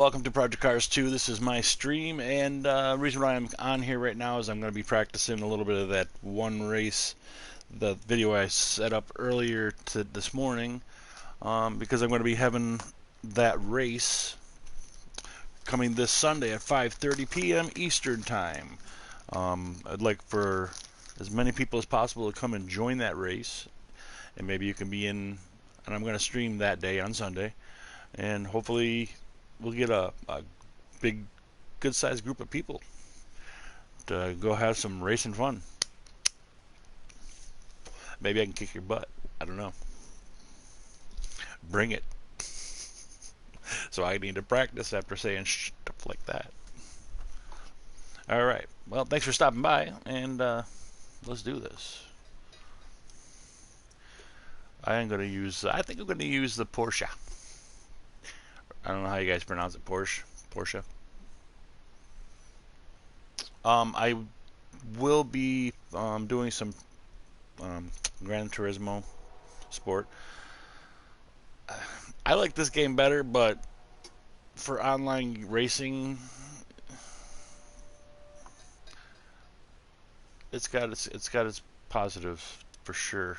Welcome to Project Cars 2. This is my stream, and reason why I'm on here right now is I'm going to be practicing a little bit of that one race, the video I set up earlier this morning, because I'm going to be having that race coming this Sunday at 5:30 p.m. Eastern Time. I'd like for as many people as possible to come and join that race, and maybe you can be in, and I'm going to stream that day on Sunday, and hopefully we'll get a big, good-sized group of people to go have some racing fun. Maybe I can kick your butt. I don't know. Bring it. So I need to practice after saying stuff like that. All right. Well, thanks for stopping by, and let's do this. I think I'm going to use the Porsche. I don't know how you guys pronounce it. Porsche. I will be doing some Gran Turismo Sport. I like this game better, but for online racing, it's got its positives for sure.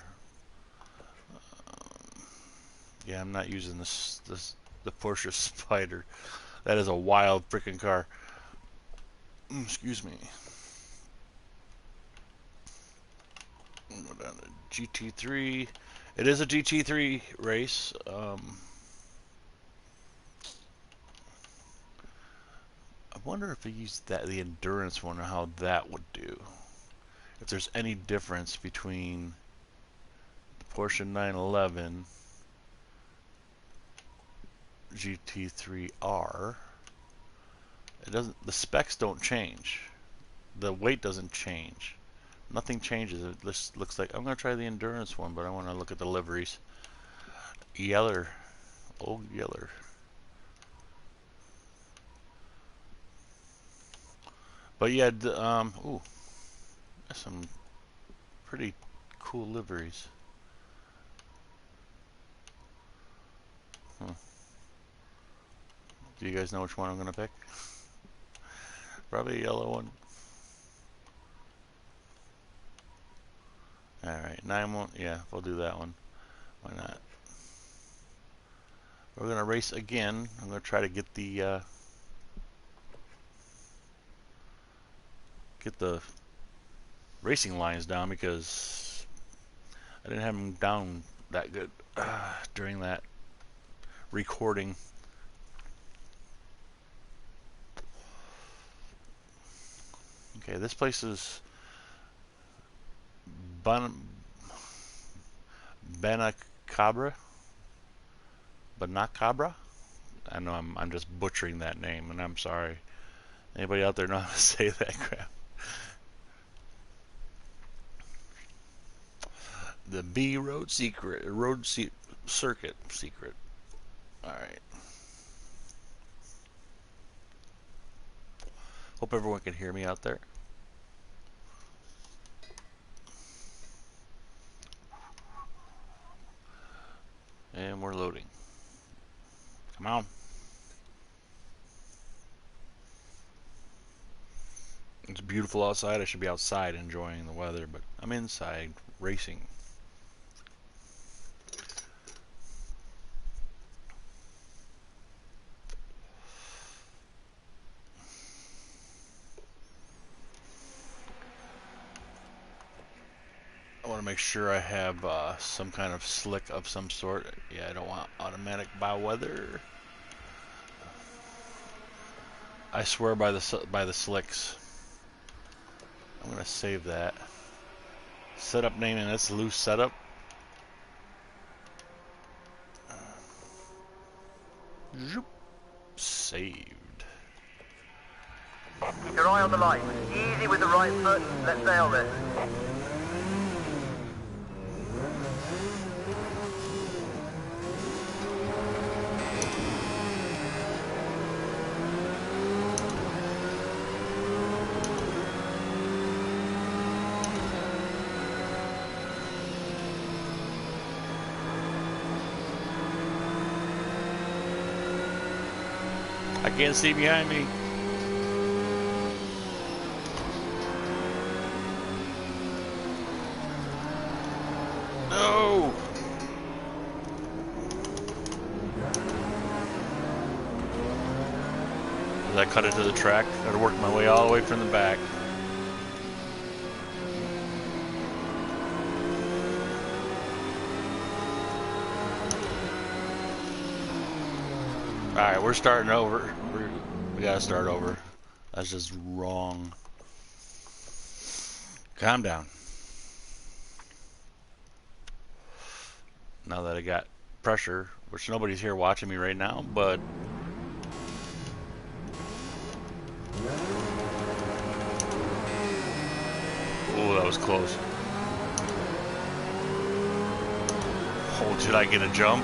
Yeah, I'm not using the Porsche Spider. That is a wild freaking car. Excuse me. Go down to GT3. It is a GT3 race. I wonder if I used the endurance one, or how that would do. If there's any difference between the Porsche 911 GT3R. It doesn't. The specs don't change. The weight doesn't change. Nothing changes. It just looks like I'm gonna try the endurance one, but I want to look at the liveries. Yeller, old Yeller. But yeah, ooh, that's some pretty cool liveries. Huh. Do you guys know which one I'm gonna pick? Probably a yellow one. Alright, 9-1, yeah, we'll do that one. Why not? We're gonna race again. I'm gonna try to get the racing lines down, because I didn't have them down that good during that recording. Okay, this place is Banacabra. Banacabra. I know I'm just butchering that name, and I'm sorry. Anybody out there know how to say that crap? The B Road Circuit Secret. All right. Hope everyone can hear me out there. And we're loading. Come on. It's beautiful outside. I should be outside enjoying the weather, but I'm inside racing. I want to make sure I have some kind of slick of some sort. Yeah, I don't want automatic bow weather. I swear by the slicks. I'm gonna save that. Setup naming. That's loose setup. Saved. Keep your eye on the light. Easy with the right foot. Let's nail this. I can't see behind me. No! As I cut into the track, I'd work my way all the way from the back. Alright, we're starting over. We gotta start over. That's just wrong. Calm down. Now that I got pressure, which nobody's here watching me right now, but oh, that was close. Oh, should I get a jump?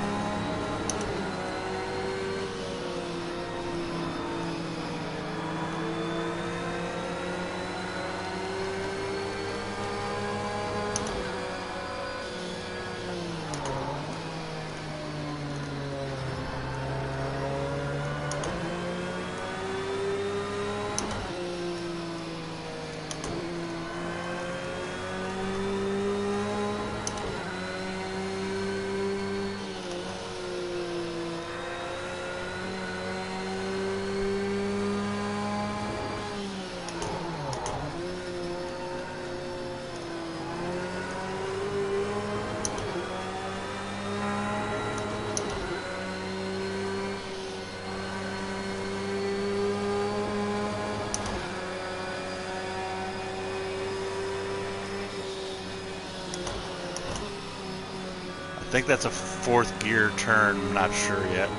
I think that's a fourth gear turn, I'm not sure yet.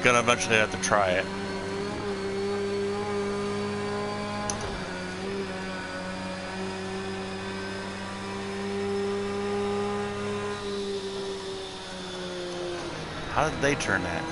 Gonna eventually have to try it. How did they turn that?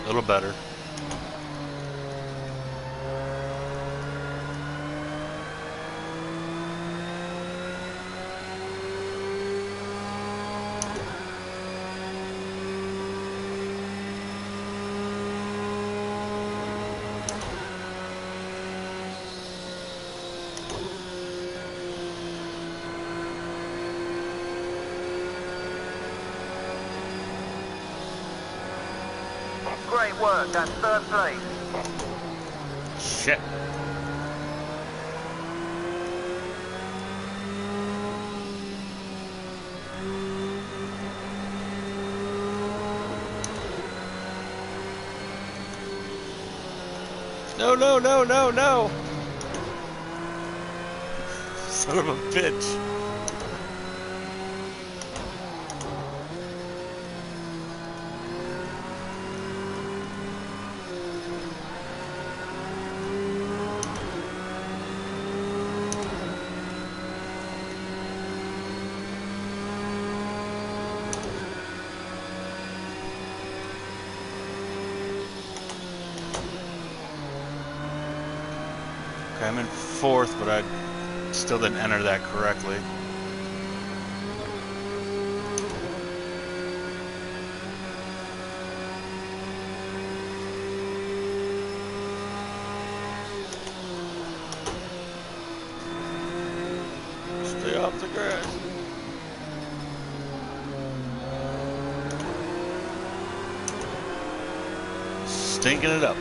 A little better. Great work, that's third place. Shit. No, no, no, no, no! Son of a bitch. Okay, I'm in fourth, but I still didn't enter that correctly. Stay off the grass. Stinking it up.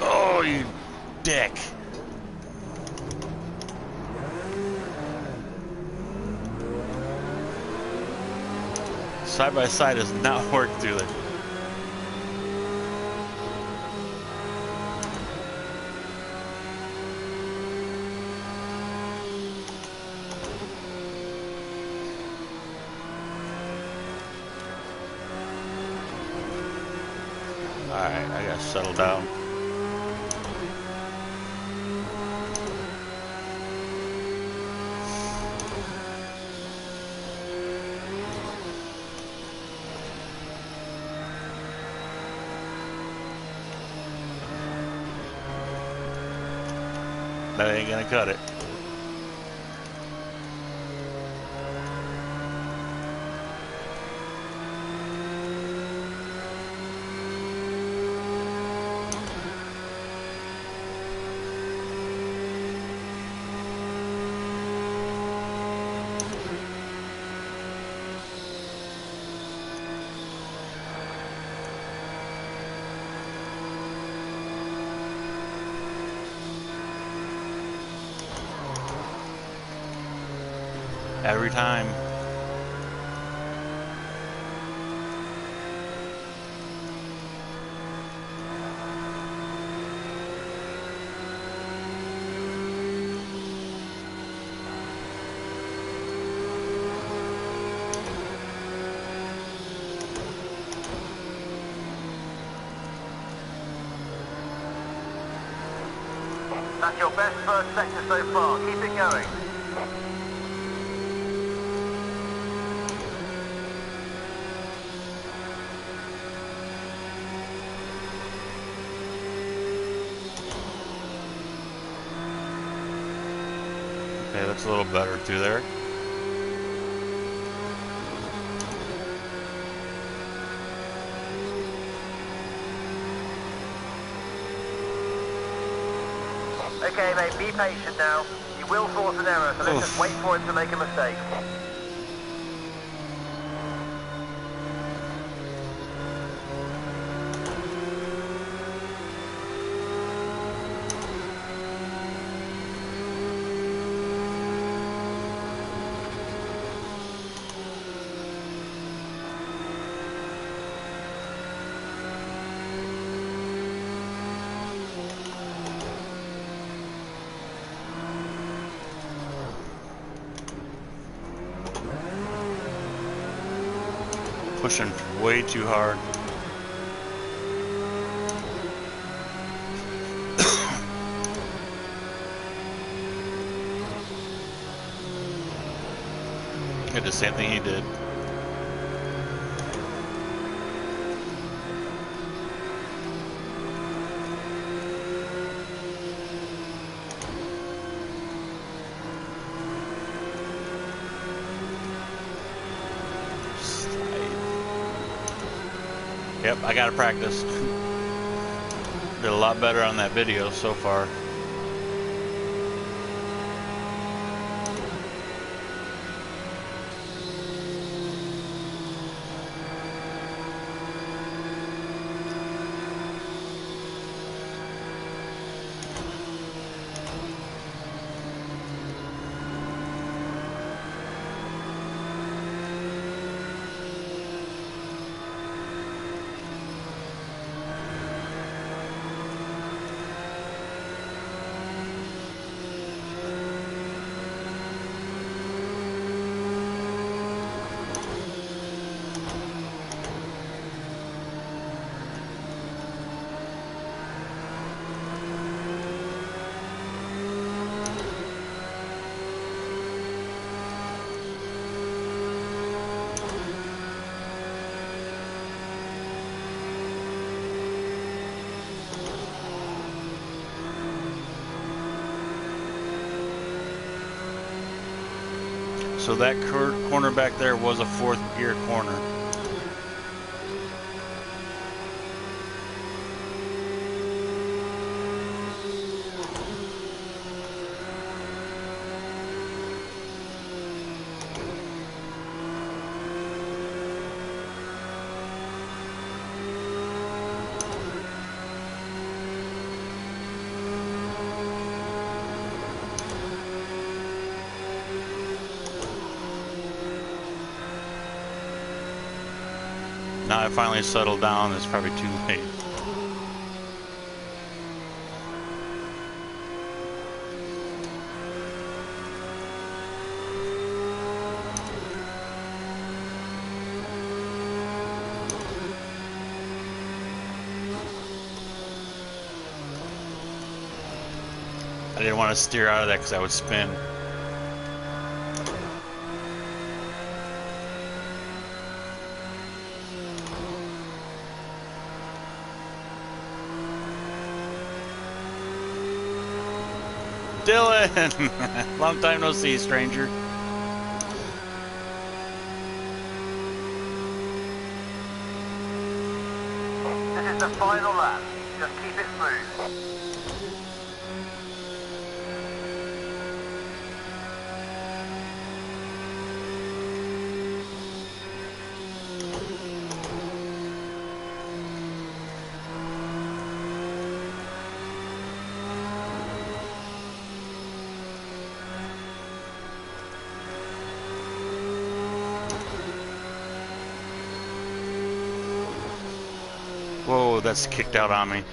Oh, you dick. Side by side does not work through there. Alright, I gotta settle down. That ain't gonna cut it. Every time. That's your best first sector so far. Keep it going. Okay, that's a little better through there. Okay, mate, be patient now. You will force an error, so let's just wait for him to make a mistake. Pushing way too hard. Did the same thing he did. Yep, I gotta practice. Did a lot better on that video so far. So that corner back there was a fourth gear corner. Now I finally settled down. It's probably too late. I didn't want to steer out of that because I would spin. Dylan! Long time no see, stranger. This is the final lap. Just keep it smooth. Whoa, that's kicked out on me.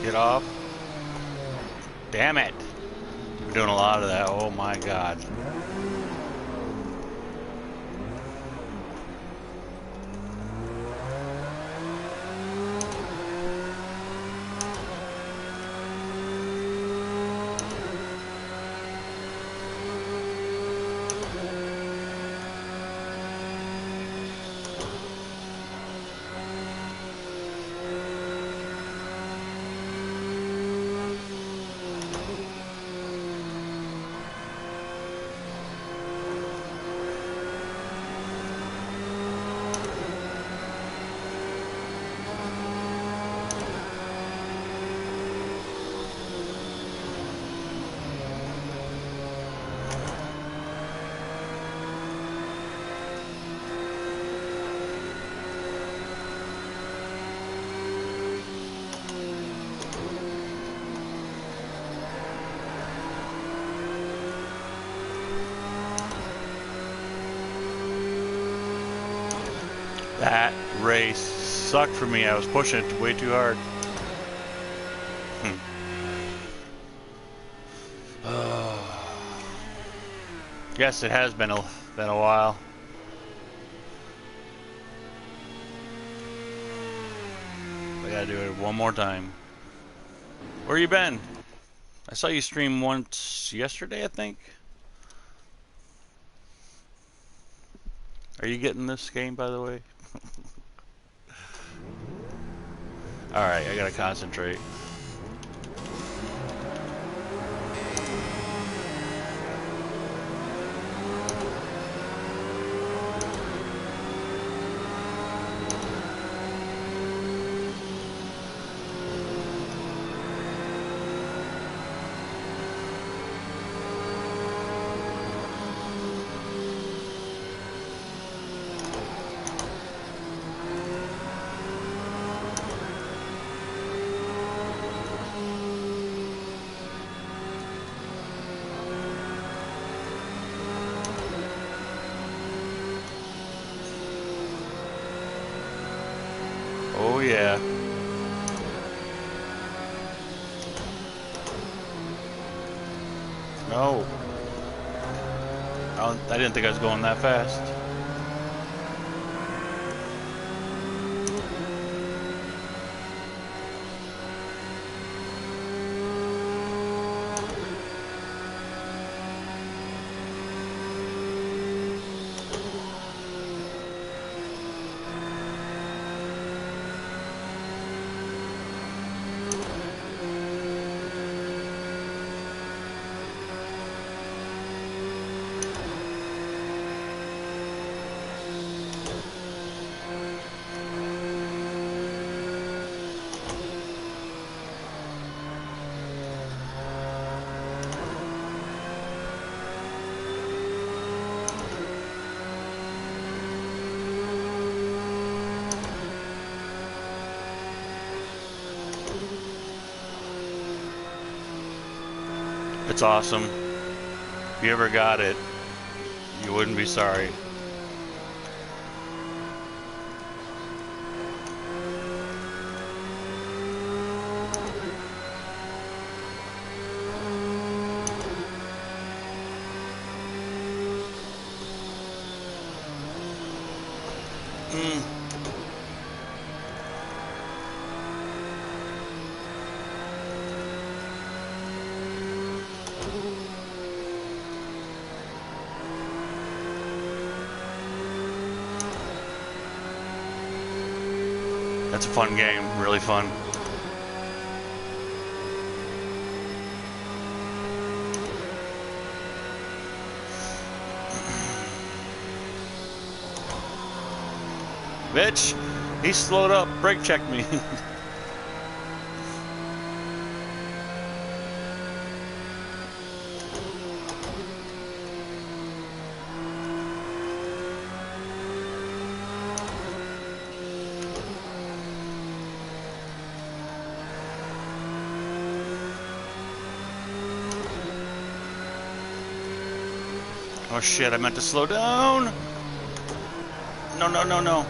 Get off. Damn it. We're doing a lot of that. Oh my god. That race sucked for me. I was pushing it way too hard. Yes, it has been a while. I gotta do it one more time. Where you been? I saw you stream once yesterday, I think. Are you getting this game, by the way? Alright, I gotta concentrate. Oh yeah. No. I didn't think I was going that fast. It's awesome. If you ever got it, you wouldn't be sorry. That's a fun game, really fun. Bitch, he slowed up, brake checked me. Oh shit, I meant to slow down. No, no, no, no.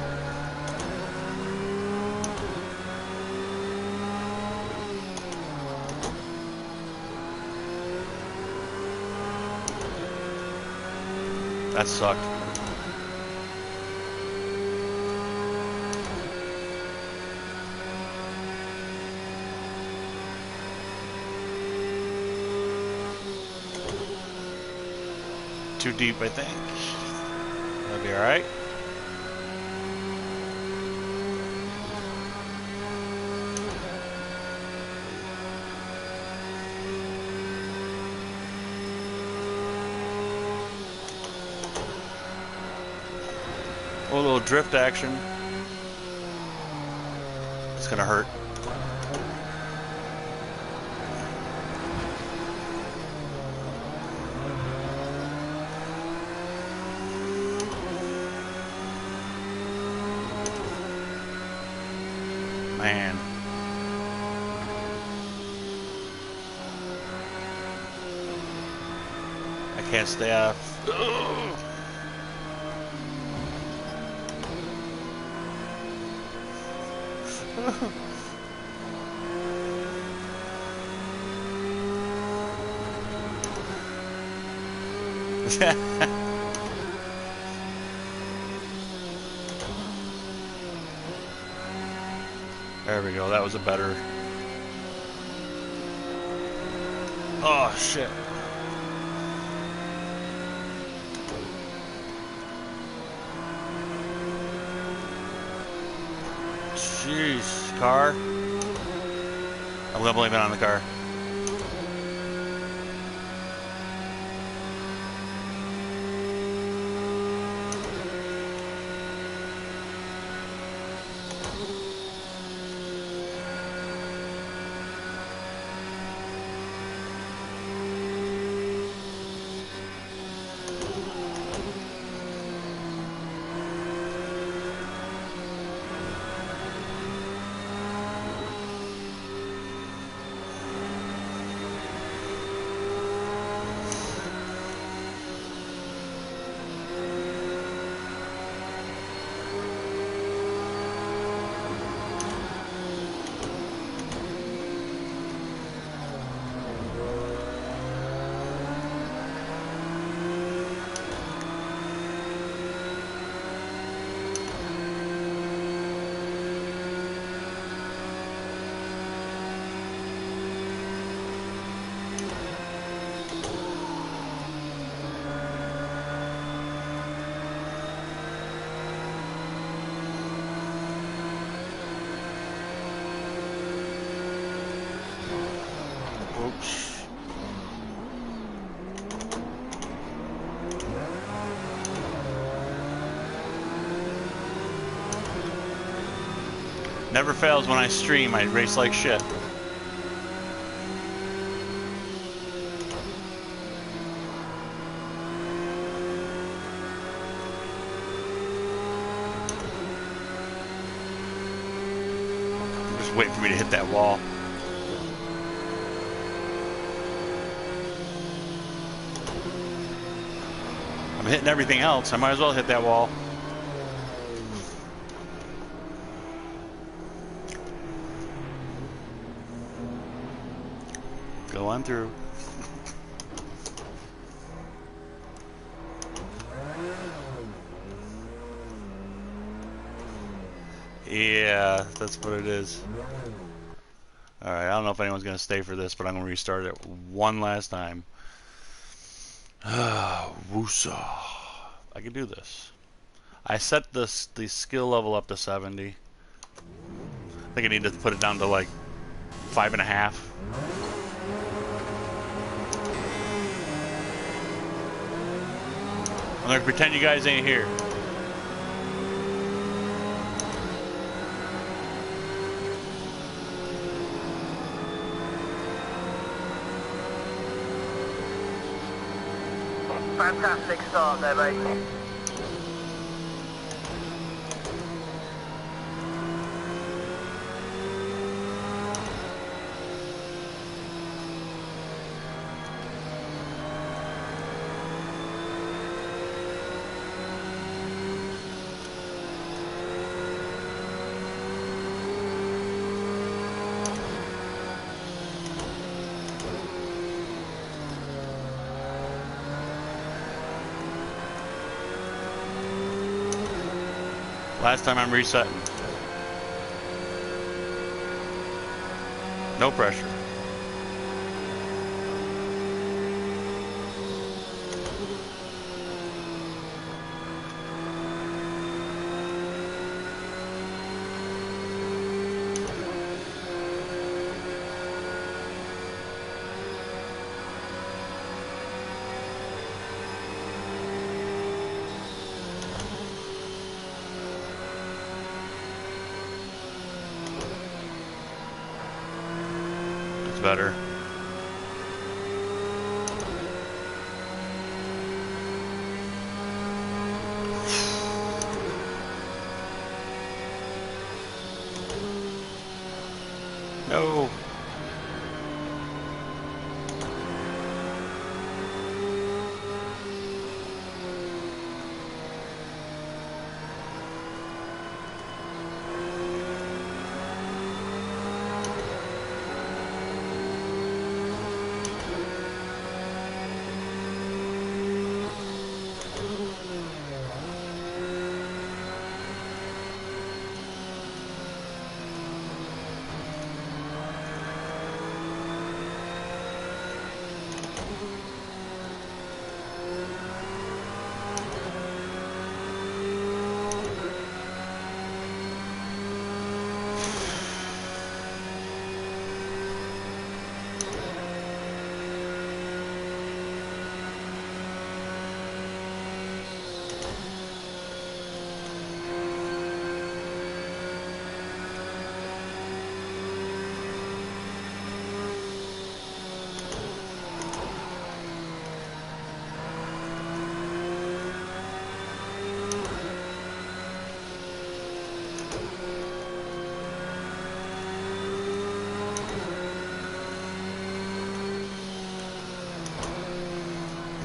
That sucked. Too deep, I think. That'll be alright. A little drift action. It's gonna hurt. Man. I can't stay off. Ugh. There we go, that was a better... Oh, shit. Jeez, car. I'm gonna blame it on the car. Oops. Never fails when I stream, I race like shit. Just wait for me to hit that wall. I'm hitting everything else. I might as well hit that wall. Go on through. Yeah, that's what it is. Alright, I don't know if anyone's going to stay for this, but I'm going to restart it one last time. Woosah. I can do this. I set the skill level up to 70. I think I need to put it down to like 5.5. I'm going to pretend you guys ain't here. Fantastic start there, mate. Last time I'm resetting. No pressure. Better. No.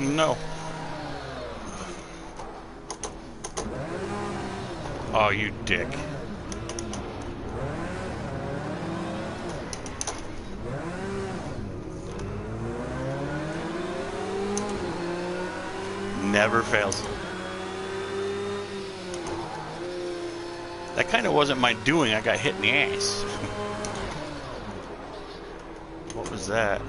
No. Oh, you dick. Never fails. That kind of wasn't my doing. I got hit in the ass. What was that?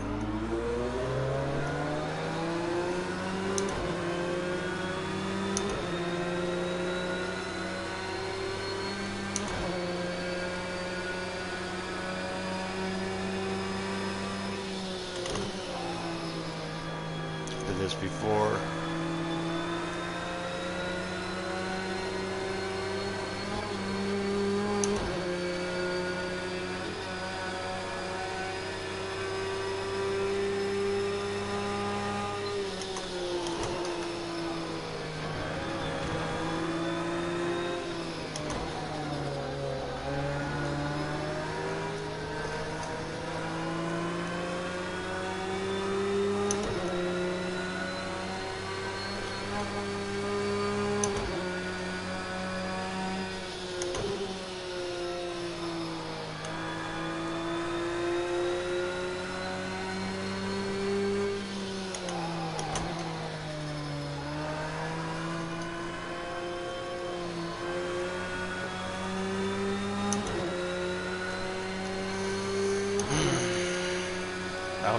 Did this before.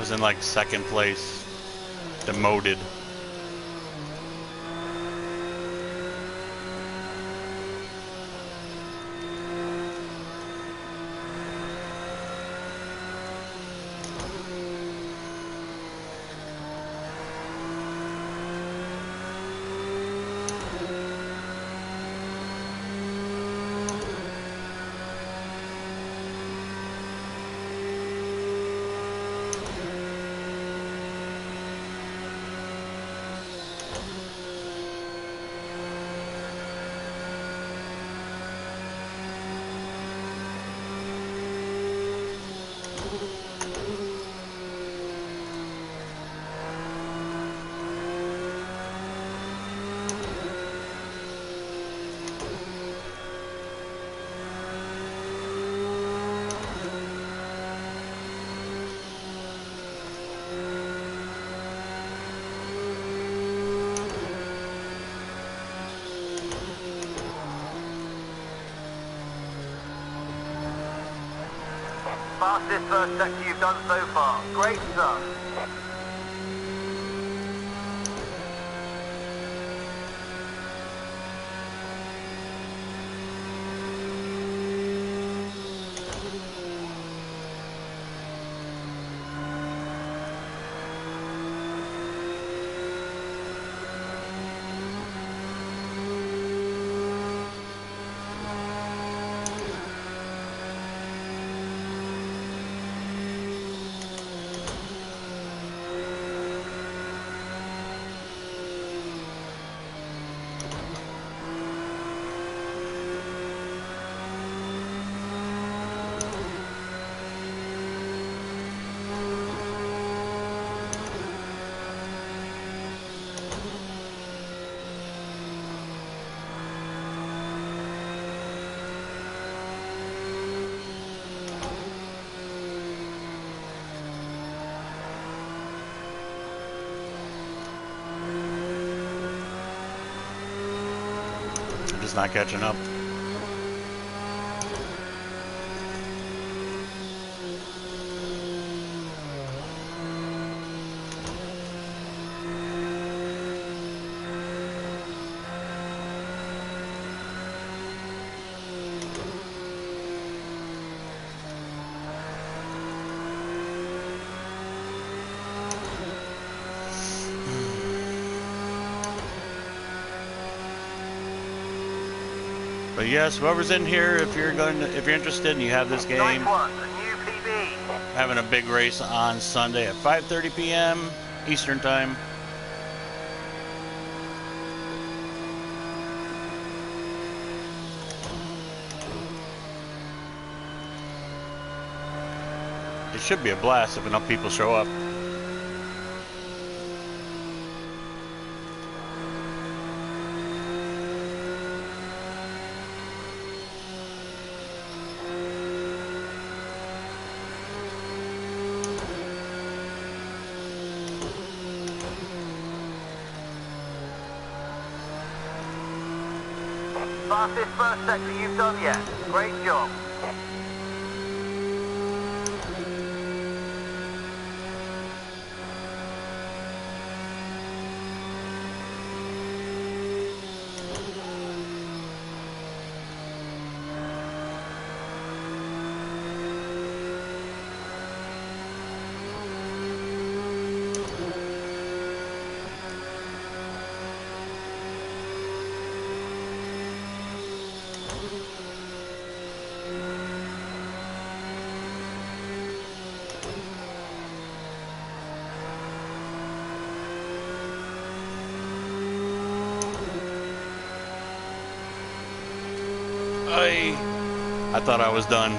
was in like second place, demoted. Fastest first sector you've done so far. Great stuff. Just not catching up. But yes, whoever's in here, if you're interested and you have this game, Nice one, a new PB. having a big race on Sunday at 5:30 p.m. Eastern Time. It should be a blast if enough people show up. Fastest first sector you've done yet. Great job. I thought I was done.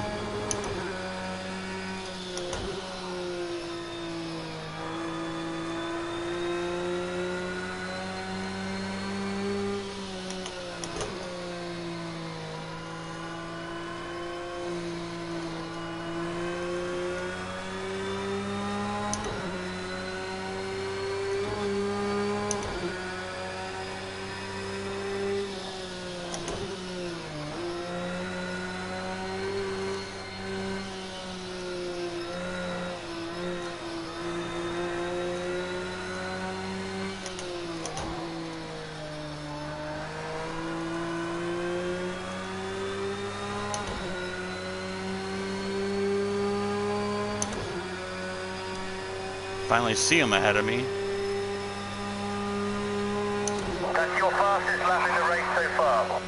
Finally see him ahead of me. That's your fastest lap in the race so far.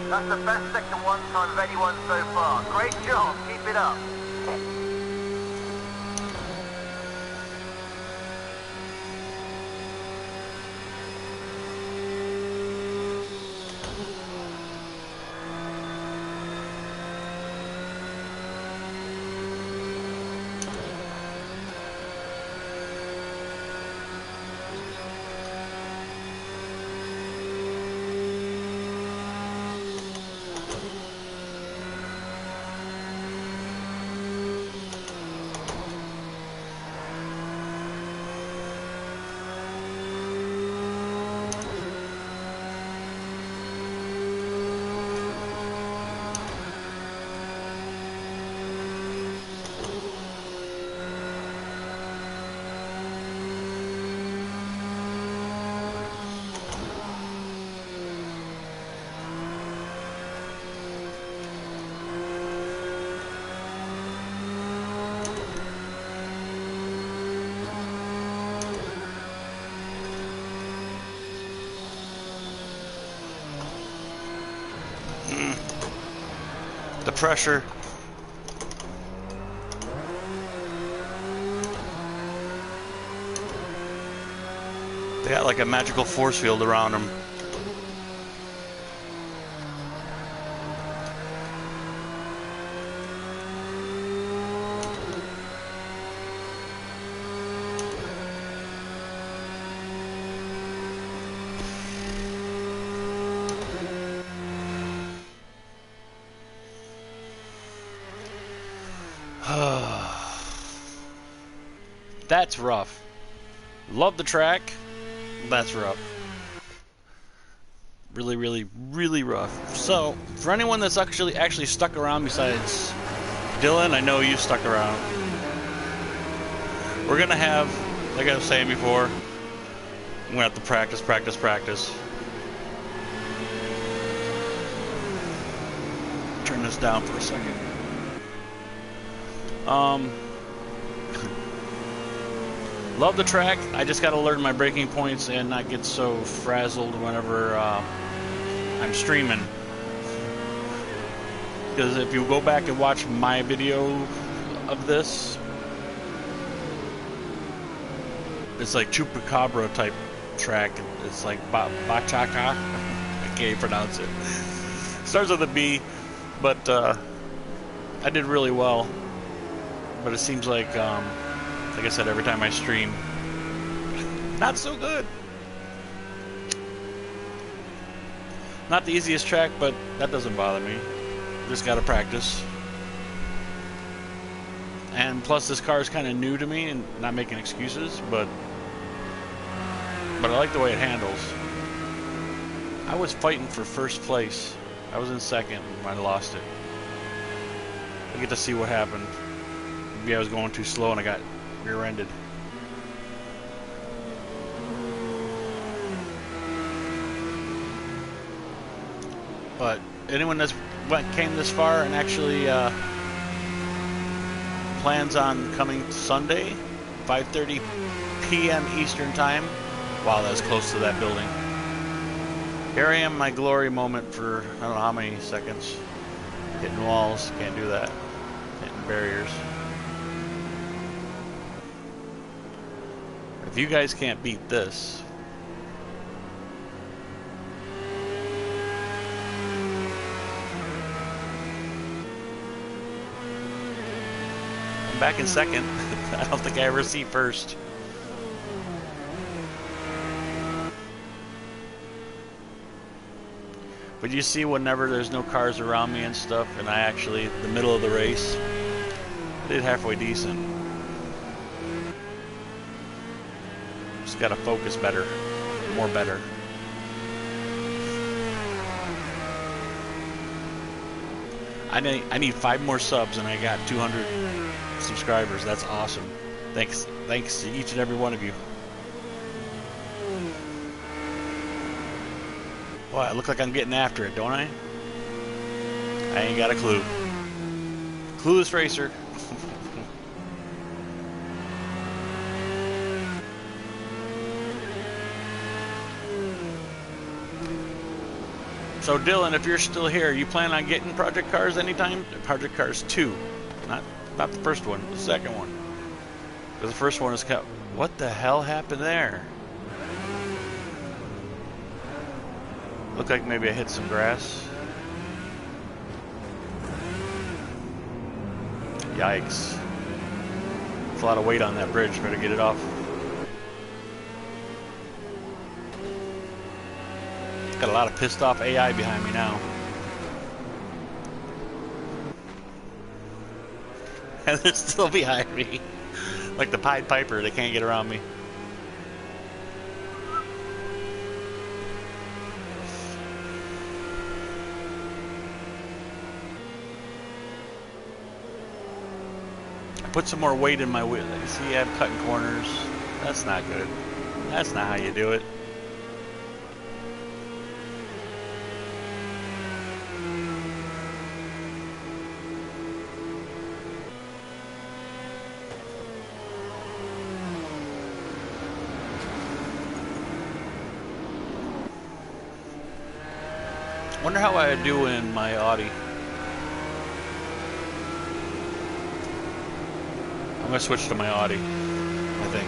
That's the best sector 1 time of anyone so far. Great job, keep it up. The pressure. They got like a magical force field around them. That's rough. Love the track. That's rough. Really, really, really rough. So, for anyone that's actually stuck around besides Dylan, I know you stuck around. We're gonna have, like I was saying before, we're gonna have to practice. Turn this down for a second. Love the track. I just got to learn my braking points and not get so frazzled whenever I'm streaming. Because if you go back and watch my video of this, it's like Chupacabra type track. It's like Bachaka. I can't even pronounce it. Starts with a B, but I did really well. But it seems like I said, every time I stream, not so good. Not the easiest track, but that doesn't bother me. Just gotta practice. And plus, this car is kind of new to me, and not making excuses, but I like the way it handles. I was fighting for first place. I was in second when I lost it. I get to see what happened. Maybe I was going too slow and I got rear-ended. But anyone that's came this far and actually plans on coming Sunday, 5:30 p.m. Eastern Time. Wow, that was close to that building. Here I am, my glory moment for I don't know how many seconds. Hitting walls, can't do that. Hitting barriers. If you guys can't beat this, I'm back in second. I don't think I ever see first. But you see, whenever there's no cars around me and stuff, and I actually, the middle of the race, I did halfway decent. Just gotta focus better, more better. I need 5 more subs and I got 200 subscribers. That's awesome. Thanks to each and every one of you. Boy, I look like I'm getting after it, don't I? I ain't got a clue. Clueless racer. So Dylan, if you're still here, you plan on getting Project Cars anytime? Project Cars 2, not the first one, the second one. Because the first one is kept. What the hell happened there? Looked like maybe I hit some grass. Yikes! There's a lot of weight on that bridge. Better get it off. Got a lot of pissed off AI behind me now. And they're still behind me. Like the Pied Piper, they can't get around me. I put some more weight in my wheel. You see, I'm cutting corners. That's not good. That's not how you do it. Wonder how I do in my Audi. I'm gonna switch to my Audi, I think.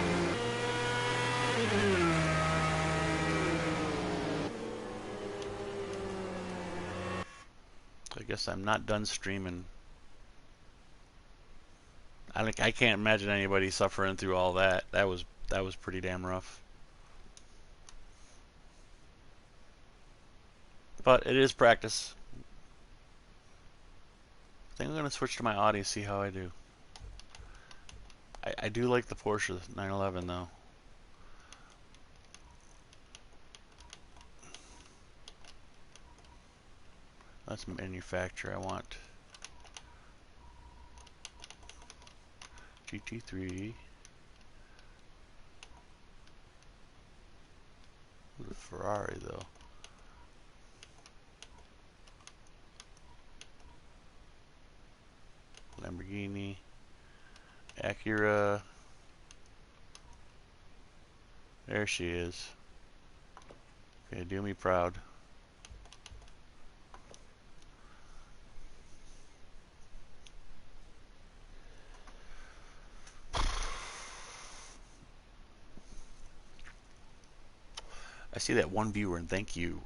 I guess I'm not done streaming. I can't imagine anybody suffering through all that. That was pretty damn rough. But it is practice. I think I'm going to switch to my Audi, see how I do. I do like the Porsche 911 though. That's manufacturer. I want GT3. The Ferrari though. Lamborghini, Acura. There she is. Okay, do me proud. I see that one viewer and thank you.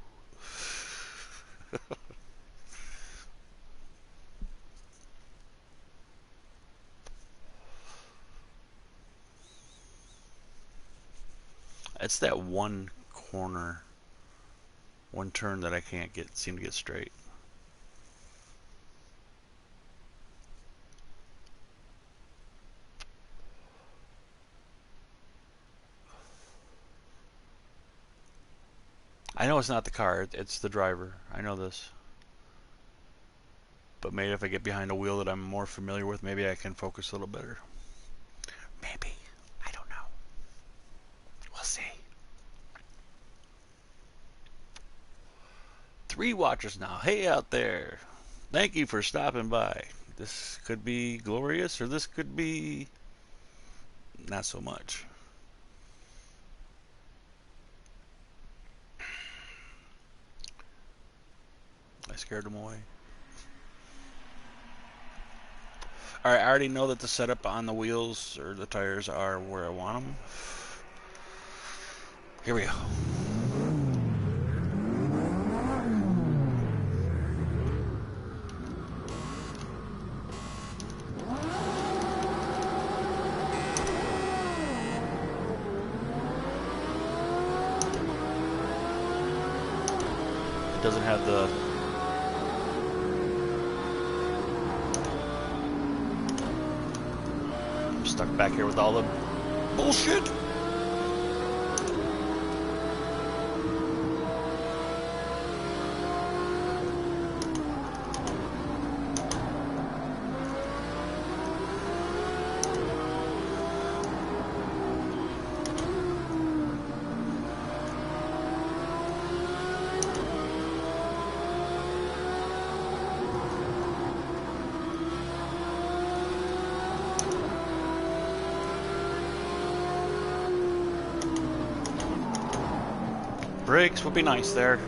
It's that one corner, one turn that I can't seem to get straight. I know it's not the car, it's the driver. I know this. But maybe if I get behind a wheel that I'm more familiar with, maybe I can focus a little better. Maybe. I don't know. We'll see. 3 watchers now. Hey out there. Thank you for stopping by. This could be glorious or this could be not so much. I scared them away. Alright, I already know that the setup on the wheels or the tires are where I want them. Here we go. doesn't have the... I'm stuck back here with all the bullshit. Brakes would be nice there.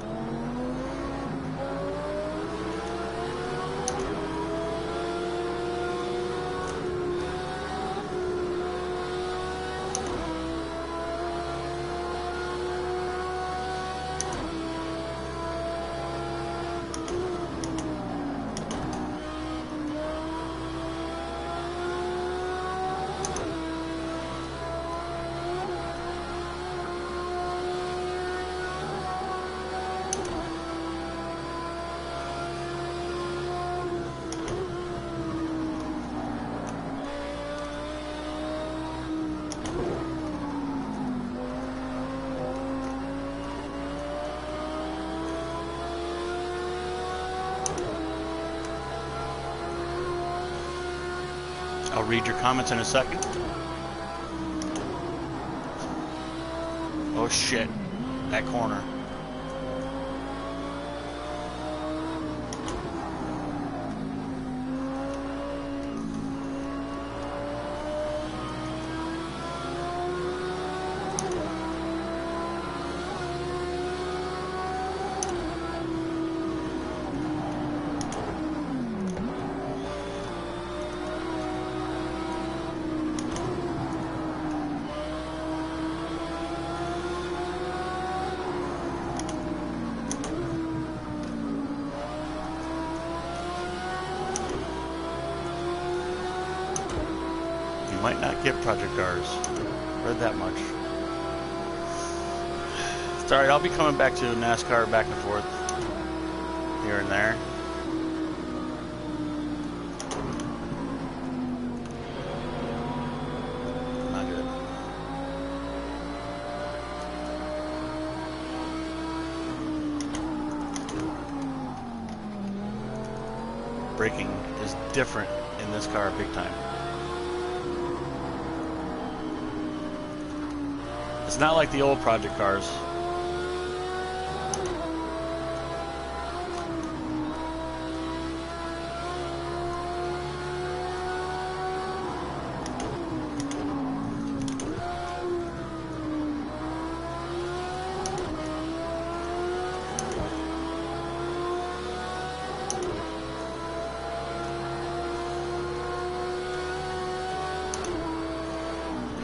I'll read your comments in a second. Oh shit, that corner. Might not get Project Cars. Read that much. It's alright, I'll be coming back to NASCAR back and forth here and there. Not good. Braking is different in this car big time. It's not like the old Project Cars.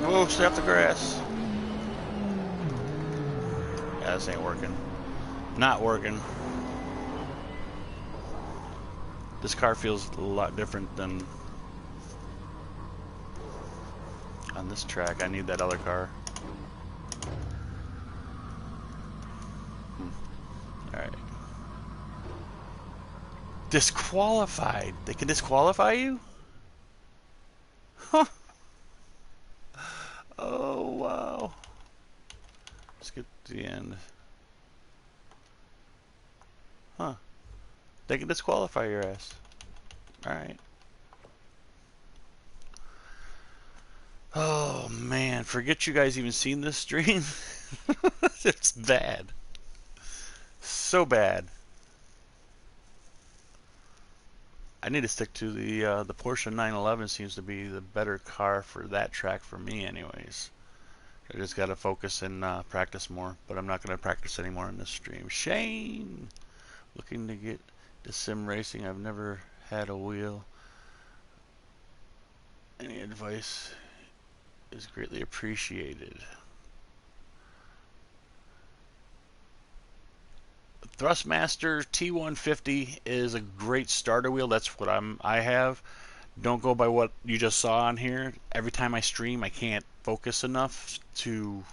Oh, stay off the grass. Yeah, this ain't working. Not working. This car feels a lot different than on this track. I need that other car. Alright. Disqualified. They can disqualify you? Huh. Oh, wow. Let's get to the end. Huh. They can disqualify your ass. Alright. Oh, man. Forget you guys even seen this stream. It's bad. So bad. I need to stick to the Porsche 911. Seems to be the better car for that track for me anyways. I just got to focus and practice more, but I'm not going to practice anymore in this stream. Shane! Looking to get to sim racing. I've never had a wheel. Any advice is greatly appreciated. Thrustmaster T150 is a great starter wheel. That's what I have. Don't go by what you just saw on here. Every time I stream, I can't focus enough to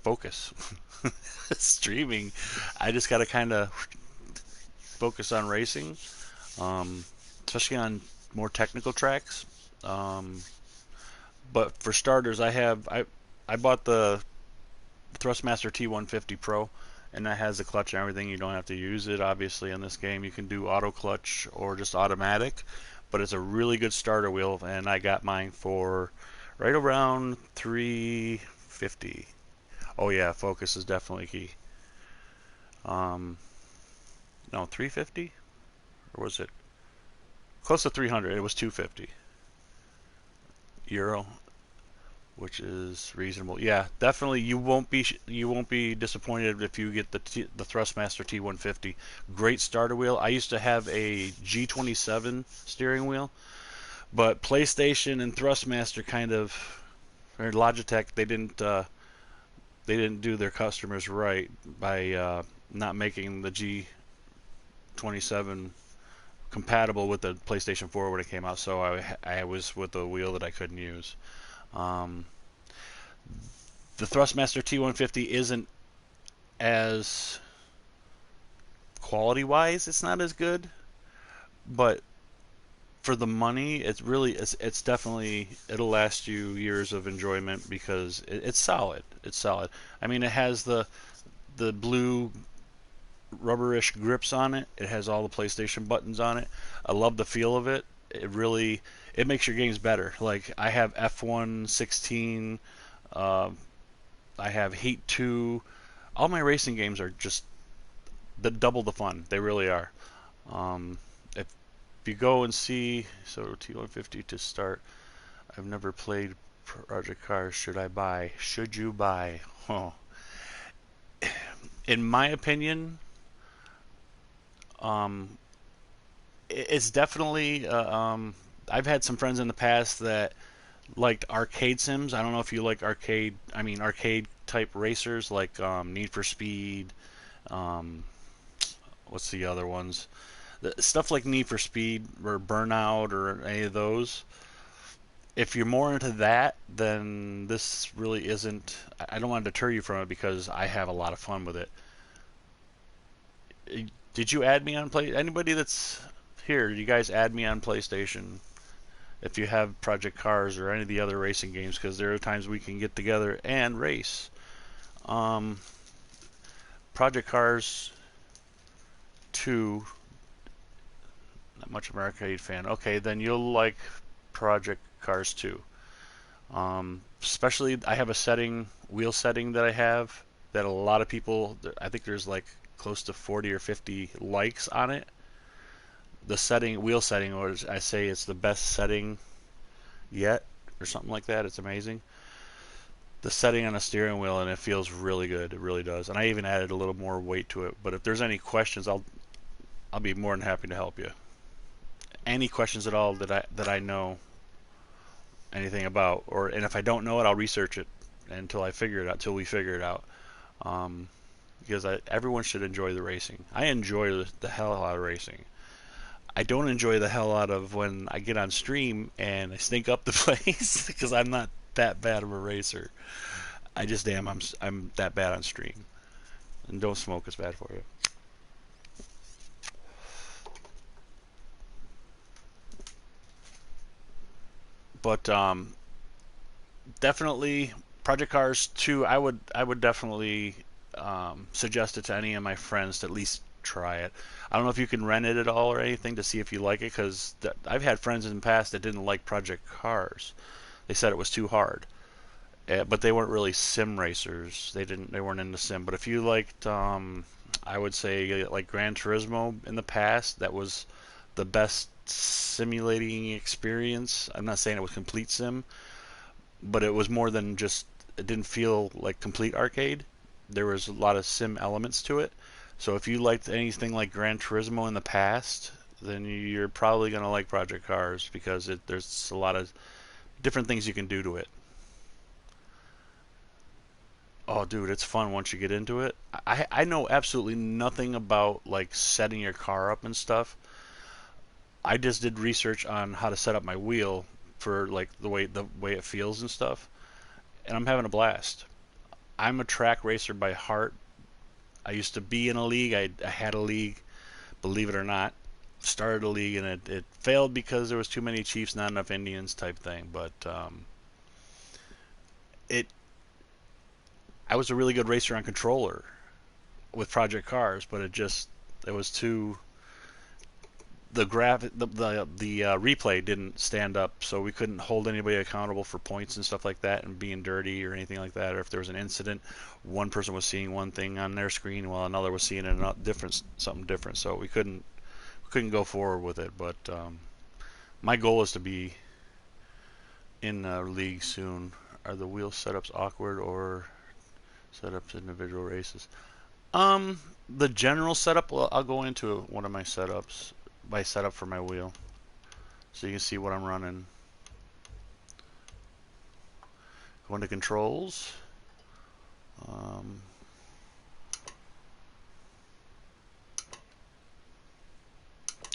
focus. Streaming, I just got to kind of focus on racing, especially on more technical tracks. Um, but for starters, I bought the Thrustmaster T150 Pro, and that has the clutch and everything. You don't have to use it, obviously, in this game. You can do auto clutch or just automatic, but it's a really good starter wheel, and I got mine for right around 350. Oh yeah, focus is definitely key. Um, no, 350, or was it close to 300? It was 250 euro, which is reasonable. Yeah, definitely. You won't be disappointed if you get the Thrustmaster T150. Great starter wheel. I used to have a G27 steering wheel, but PlayStation and Thrustmaster kind of, or Logitech, they didn't do their customers right by not making the G27 compatible with the PlayStation 4 when it came out. So I was with a wheel that I couldn't use. Um, the Thrustmaster T150 isn't as quality-wise, it's not as good, but for the money, it's definitely it'll last you years of enjoyment because it's solid. It's solid. I mean, it has the blue rubberish grips on it. It has all the PlayStation buttons on it. I love the feel of it. It makes your games better. Like I have F1 16, uh, I have Heat 2. All my racing games are just double the fun. They really are. If you go and see, so T150 to start. I've never played Project Cars. Should I buy? Should you buy? Oh. In my opinion, um, it's definitely. I've had some friends in the past that liked arcade sims. I don't know if you like arcade type racers like Need for Speed. Um, what's the other ones? Stuff like Need for Speed or Burnout or any of those. If you're more into that, then this really isn't. I don't want to deter you from it because I have a lot of fun with it. Did you add me on Play? Anybody that's here, you guys add me on PlayStation if you have Project Cars or any of the other racing games because there are times we can get together and race. Um, Project Cars 2, not much of an arcade fan. Okay, then you'll like Project Cars 2. Especially, I have wheel setting that I have that a lot of people, I think there's like close to 40 or 50 likes on it. The wheel setting, or I say it's the best setting yet, or something like that. It's amazing. The setting on a steering wheel, and it feels really good. It really does. And I even added a little more weight to it. But if there's any questions, I'll be more than happy to help you. Any questions at all that I know anything about, and if I don't know it, I'll research it until I figure it out. Till we figure it out. Um, because everyone should enjoy the racing. I enjoy the hell out of racing. I don't enjoy the hell out of when I get on stream and I stink up the place because I'm not that bad of a racer. I just am. I'm that bad on stream. And don't smoke; it's bad for you. But definitely Project Cars 2. I would definitely suggest it to any of my friends to at least try it. I don't know if you can rent it at all or anything to see if you like it because I've had friends in the past that didn't like Project Cars. They said it was too hard. But they weren't really sim racers. They weren't into sim. But if you liked I would say like Gran Turismo in the past, that was the best simulating experience. I'm not saying it was complete sim, but it was more than just it didn't feel like complete arcade. There was a lot of sim elements to it. So if you liked anything like Gran Turismo in the past, then you're probably going to like Project Cars because there's a lot of different things you can do to it. Oh, dude, it's fun once you get into it. I know absolutely nothing about like setting your car up and stuff. I just did research on how to set up my wheel for like the way it feels and stuff, and I'm having a blast. I'm a track racer by heart. I used to be in a league. I had a league, believe it or not. Started a league and it failed because there was too many Chiefs, not enough Indians type thing. But it I was a really good racer on controller with Project Cars, but it was too the replay didn't stand up, so we couldn't hold anybody accountable for points and stuff like that, and being dirty or anything like that. Or if there was an incident, one person was seeing one thing on their screen while another was seeing something different. So we couldn't go forward with it. But my goal is to be in a league soon. Are the wheel setups awkward or setups individual races? The general setup. Well, I'll go into one of my setups. My setup for my wheel, so you can see what I'm running. Go into controls.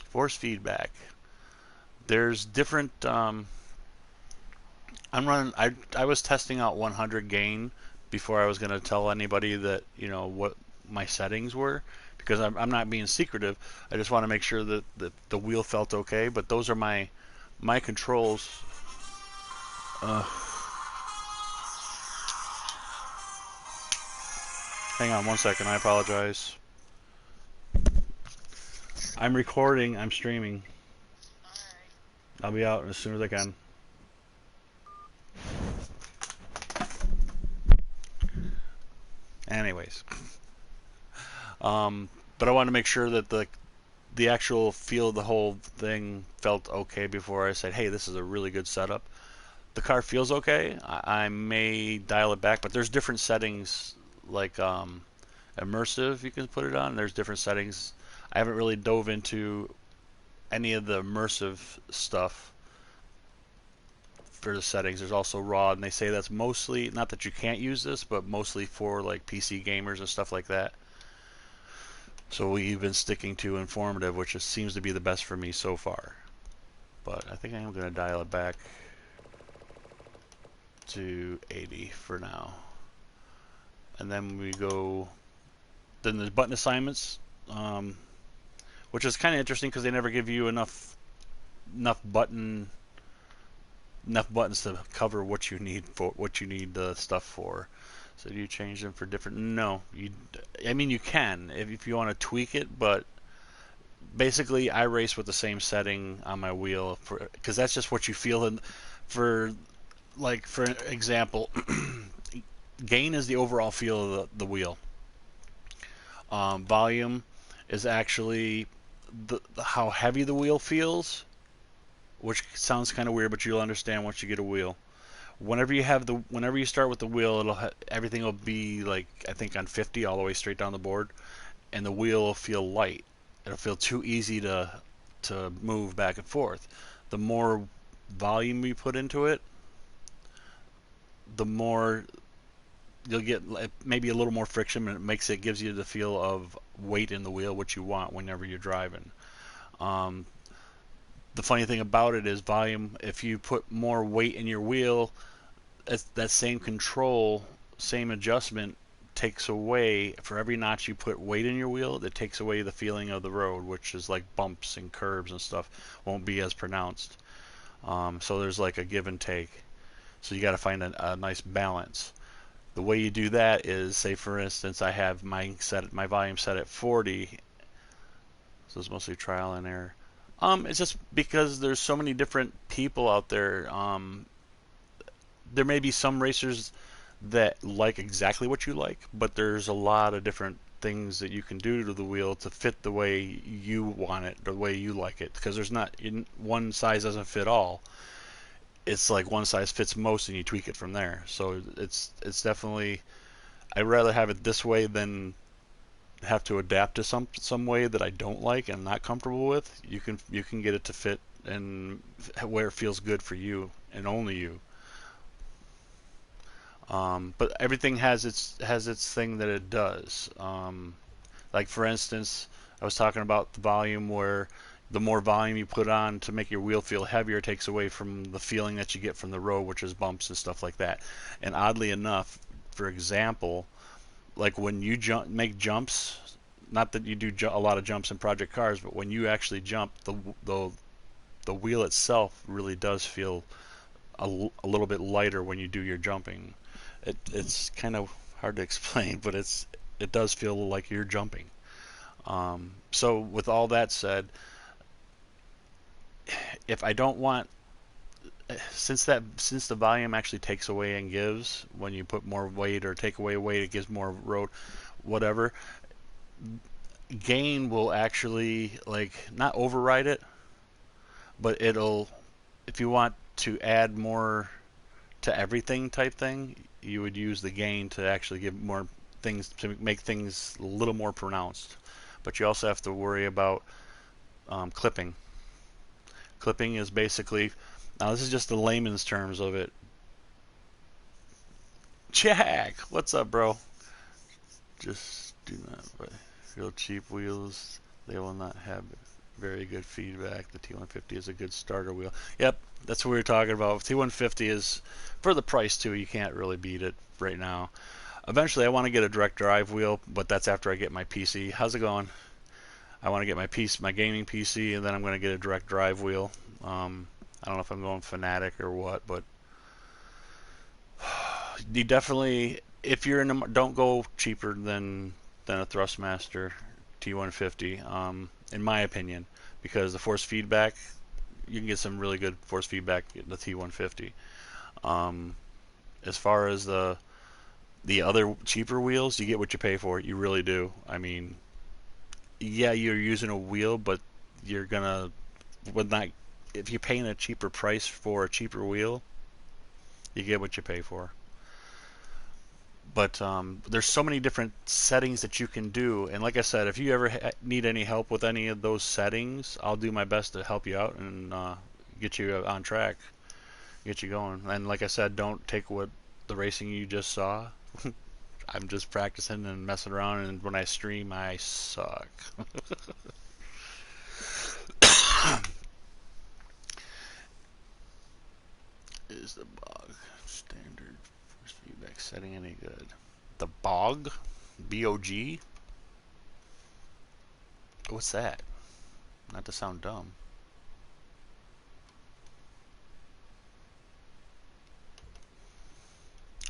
Force feedback. There's different. I'm running. I was testing out 100 gain before I was going to tell anybody that what my settings were, because I'm not being secretive. I just want to make sure that the wheel felt okay. But those are my controls. Hang on one second. I apologize. I'm recording. I'm streaming. I'll be out as soon as I can. Anyways. But I wanted to make sure that the actual feel of the whole thing felt okay before I said, hey, this is a really good setup. The car feels okay. I may dial it back, but there's different settings, like immersive you can put it on. There's different settings. I haven't really dove into any of the immersive stuff for the settings. There's also raw, and they say that's mostly, not that you can't use this, but mostly for like PC gamers and stuff like that. So we've been sticking to informative, which seems to be the best for me so far. But I think I'm going to dial it back to 80 for now. And then we go, then there's button assignments, which is kind of interesting because they never give you enough buttons to cover what you need the stuff for. So do you change them for different? No, I mean you can if you want to tweak it, but basically I race with the same setting on my wheel because that's just what you feel. And for example, gain is the overall feel of the wheel. Volume is actually how heavy the wheel feels, which sounds kind of weird, but you'll understand once you get a wheel. Whenever you start with the wheel, everything will be like, I think, on 50 all the way straight down the board, and the wheel will feel light. It'll feel too easy to move back and forth. The more volume you put into it, the more you'll get maybe a little more friction, and it gives you the feel of weight in the wheel, which you want whenever you're driving. The funny thing about it is volume. If you put more weight in your wheel, that same control, same adjustment takes away, for every notch you put weight in your wheel, that takes away the feeling of the road, which is like bumps and curbs and stuff won't be as pronounced. So there's like a give and take. So you got to find a nice balance. The way you do that is, say for instance, I have my volume set at 40. So it's mostly trial and error. It's just because there's so many different people out there. There may be some racers that like exactly what you like, but there's a lot of different things that you can do to the wheel to fit the way you want it, the way you like it. Because there's not one size doesn't fit all. It's like one size fits most, and you tweak it from there. So it's definitely, I'd rather have it this way than have to adapt to some way that I don't like and not comfortable with. You can get it to fit and where it feels good for you and only you. But everything has its thing that it does. Like for instance, I was talking about the volume, where the more volume you put on to make your wheel feel heavier takes away from the feeling that you get from the road, which is bumps and stuff like that. And oddly enough, for example, like when you make jumps, not that you do a lot of jumps in Project Cars, but when you actually jump, the wheel itself really does feel a little bit lighter when you do your jumping. It's kind of hard to explain, but it does feel like you're jumping. So with all that said, if I don't want, since the volume actually takes away and gives when you put more weight or take away weight, it gives more road, whatever. Gain will actually like not override it, but it'll, if you want to add more to everything type thing, you would use the gain to actually give more things, to make things a little more pronounced. But you also have to worry about clipping. Clipping is basically, now this is just the layman's terms of it. Jack, what's up, bro? Just do not buy real cheap wheels. They will not have very good feedback. The T150 is a good starter wheel. Yep, that's what we were talking about. T150 is, for the price too, you can't really beat it right now. Eventually I want to get a direct drive wheel, but that's after I get my PC. How's it going? I want to get my gaming PC, and then I'm going to get a direct drive wheel. I don't know if I'm going Fanatic or what, but you definitely, if you're in the, don't go cheaper than a Thrustmaster T150, in my opinion, because the force feedback, you can get some really good force feedback in the T150. As far as the other cheaper wheels, you get what you pay for. You really do. I mean, yeah, you're using a wheel, but you're gonna, with not, if you're paying a cheaper price for a cheaper wheel, you get what you pay for. But there's so many different settings that you can do, and like I said, if you ever need any help with any of those settings, I'll do my best to help you out and get you on track, get you going. And like I said, don't take what the racing you just saw. I'm just practicing and messing around, and when I stream, I suck. Is the bog standard force feedback setting any good? The bog? B-O-G? What's that? Not to sound dumb.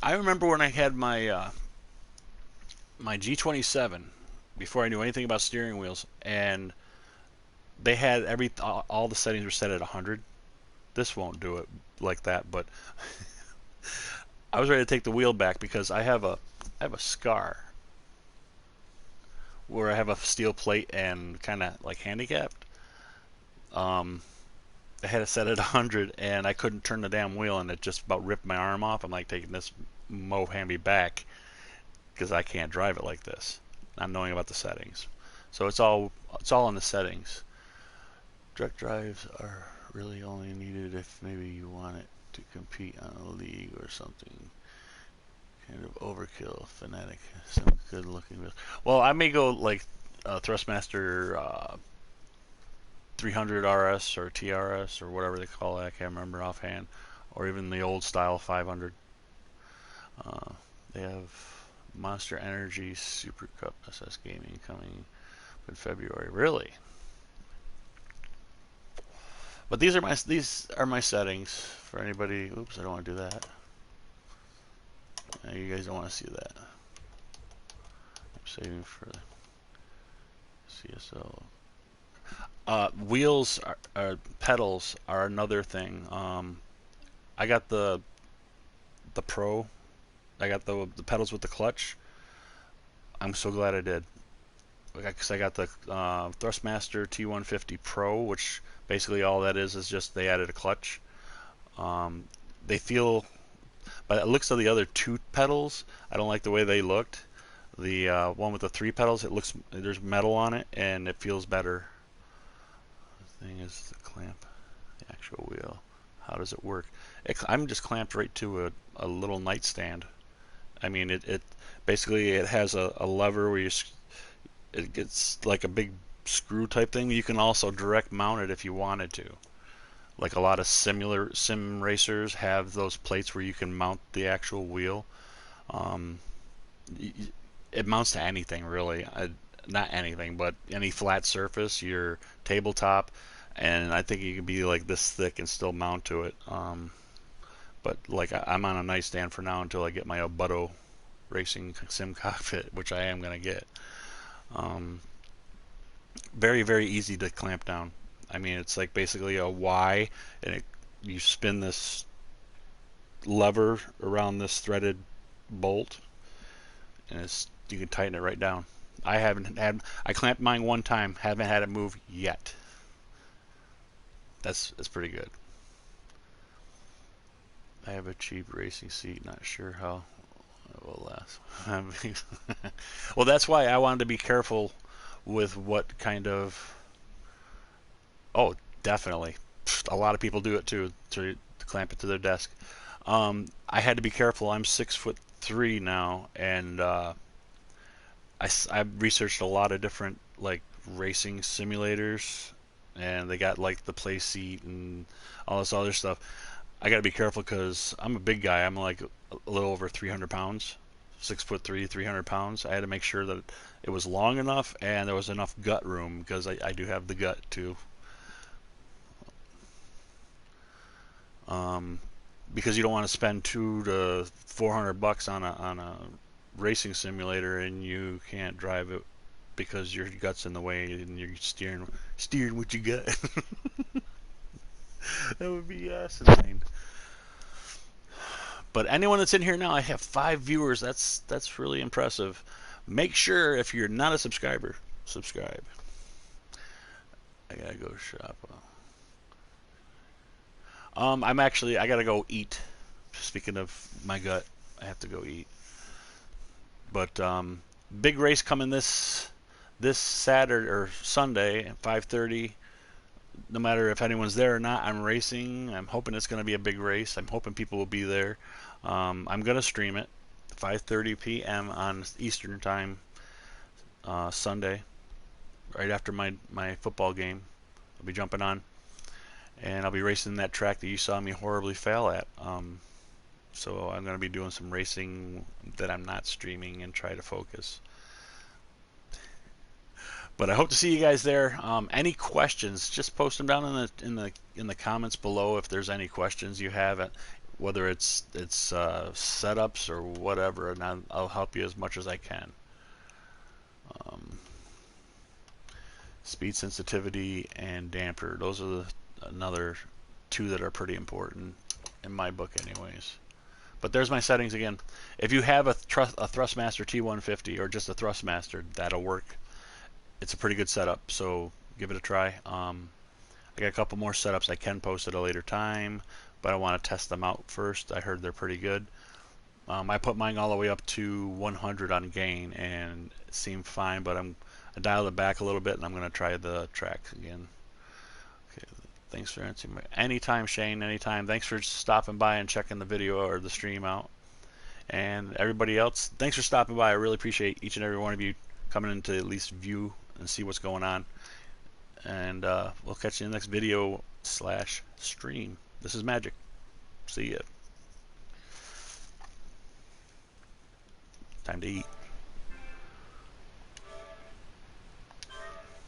I remember when I had my my G27, before I knew anything about steering wheels, and they had all the settings were set at 100. This won't do it like that, but I was ready to take the wheel back because I have a scar where I have a steel plate and kind of like handicapped. I had it set at 100 and I couldn't turn the damn wheel, and it just about ripped my arm off. I'm like taking this Mohambi back because I can't drive it like this, not knowing about the settings. So it's all in the settings. Direct drives are really only needed if maybe you want it to compete on a league or something. Kind of overkill. Fanatic, some good looking wheels. Well, I may go like Thrustmaster 300 RS or TRS or whatever they call it. I can't remember offhand. Or even the old style 500. They have Monster Energy Super Cup SS Gaming coming in February. Really? But these are my settings for anybody. Oops, I don't want to do that. You guys don't want to see that. I'm saving for CSL. Wheels pedals are another thing. I got the Pro. I got the pedals with the clutch. I'm so glad I did, because I got the Thrustmaster T150 Pro, which basically all that is just they added a clutch. They feel, by the looks of the other two pedals, I don't like the way they looked. The one with the three pedals, there's metal on it and it feels better. The thing is the clamp, the actual wheel. How does it work? I'm just clamped right to a little nightstand. I mean, it basically it has a lever where it gets like a big screw type thing. You can also direct mount it if you wanted to. Like a lot of sim racers have those plates where you can mount the actual wheel. Um, it mounts to anything really. Not anything, but any flat surface, your tabletop, and I think it can be like this thick and still mount to it. But like I'm on a nightstand for now until I get my Obutto racing sim cockpit, which I am gonna get. Um, very very easy to clamp down. I mean, it's like basically a Y, and you spin this lever around this threaded bolt, and you can tighten it right down. I clamped mine one time, haven't had it move yet. That's pretty good. I have a cheap racing seat, not sure how it will last. Well, that's why I wanted to be careful with what kind of. Oh, definitely. A lot of people do it too, to clamp it to their desk. I had to be careful. I'm 6'3" now, and I researched a lot of different like racing simulators, and they got like the play seat and all this other stuff. I got to be careful because I'm a big guy. I'm like a little over 300 pounds, 6'3", 300 pounds. I had to make sure that it was long enough and there was enough gut room because I do have the gut too. Um, because you don't want to spend $200 to $400 on a racing simulator and you can't drive it because your gut's in the way and you're steering what you got. That would be asinine. But anyone that's in here now, I have 5 viewers. That's really impressive. Make sure if you're not a subscriber, subscribe. I gotta go shop. I gotta go eat. Speaking of my gut, I have to go eat. But big race coming this Saturday or Sunday at 5:30. No matter if anyone's there or not, I'm racing. I'm hoping it's going to be a big race. I'm hoping people will be there. I'm going to stream it 5:30 p.m. on Eastern time Sunday, right after my football game. I'll be jumping on, and I'll be racing that track that you saw me horribly fail at. So I'm going to be doing some racing that I'm not streaming and try to focus. But I hope to see you guys there. Any questions? Just post them down in the comments below if there's any questions you have, whether it's setups or whatever, and I'll help you as much as I can. Speed sensitivity and damper; those are another 2 that are pretty important in my book, anyways. But there's my settings again. If you have a Thrustmaster T150 or just a Thrustmaster, that'll work. It's a pretty good setup, so give it a try. I got a couple more setups I can post at a later time, but I want to test them out first. I heard they're pretty good. I put mine all the way up to 100 on gain, and it seemed fine, but I dialed it back a little bit, and I'm going to try the tracks again. Okay, thanks for answering. Anytime, Shane, anytime. Thanks for stopping by and checking the video or the stream out. And everybody else, thanks for stopping by. I really appreciate each and every one of you coming in to at least view and see what's going on. And we'll catch you in the next video / stream. This is Magic. See ya. Time to eat.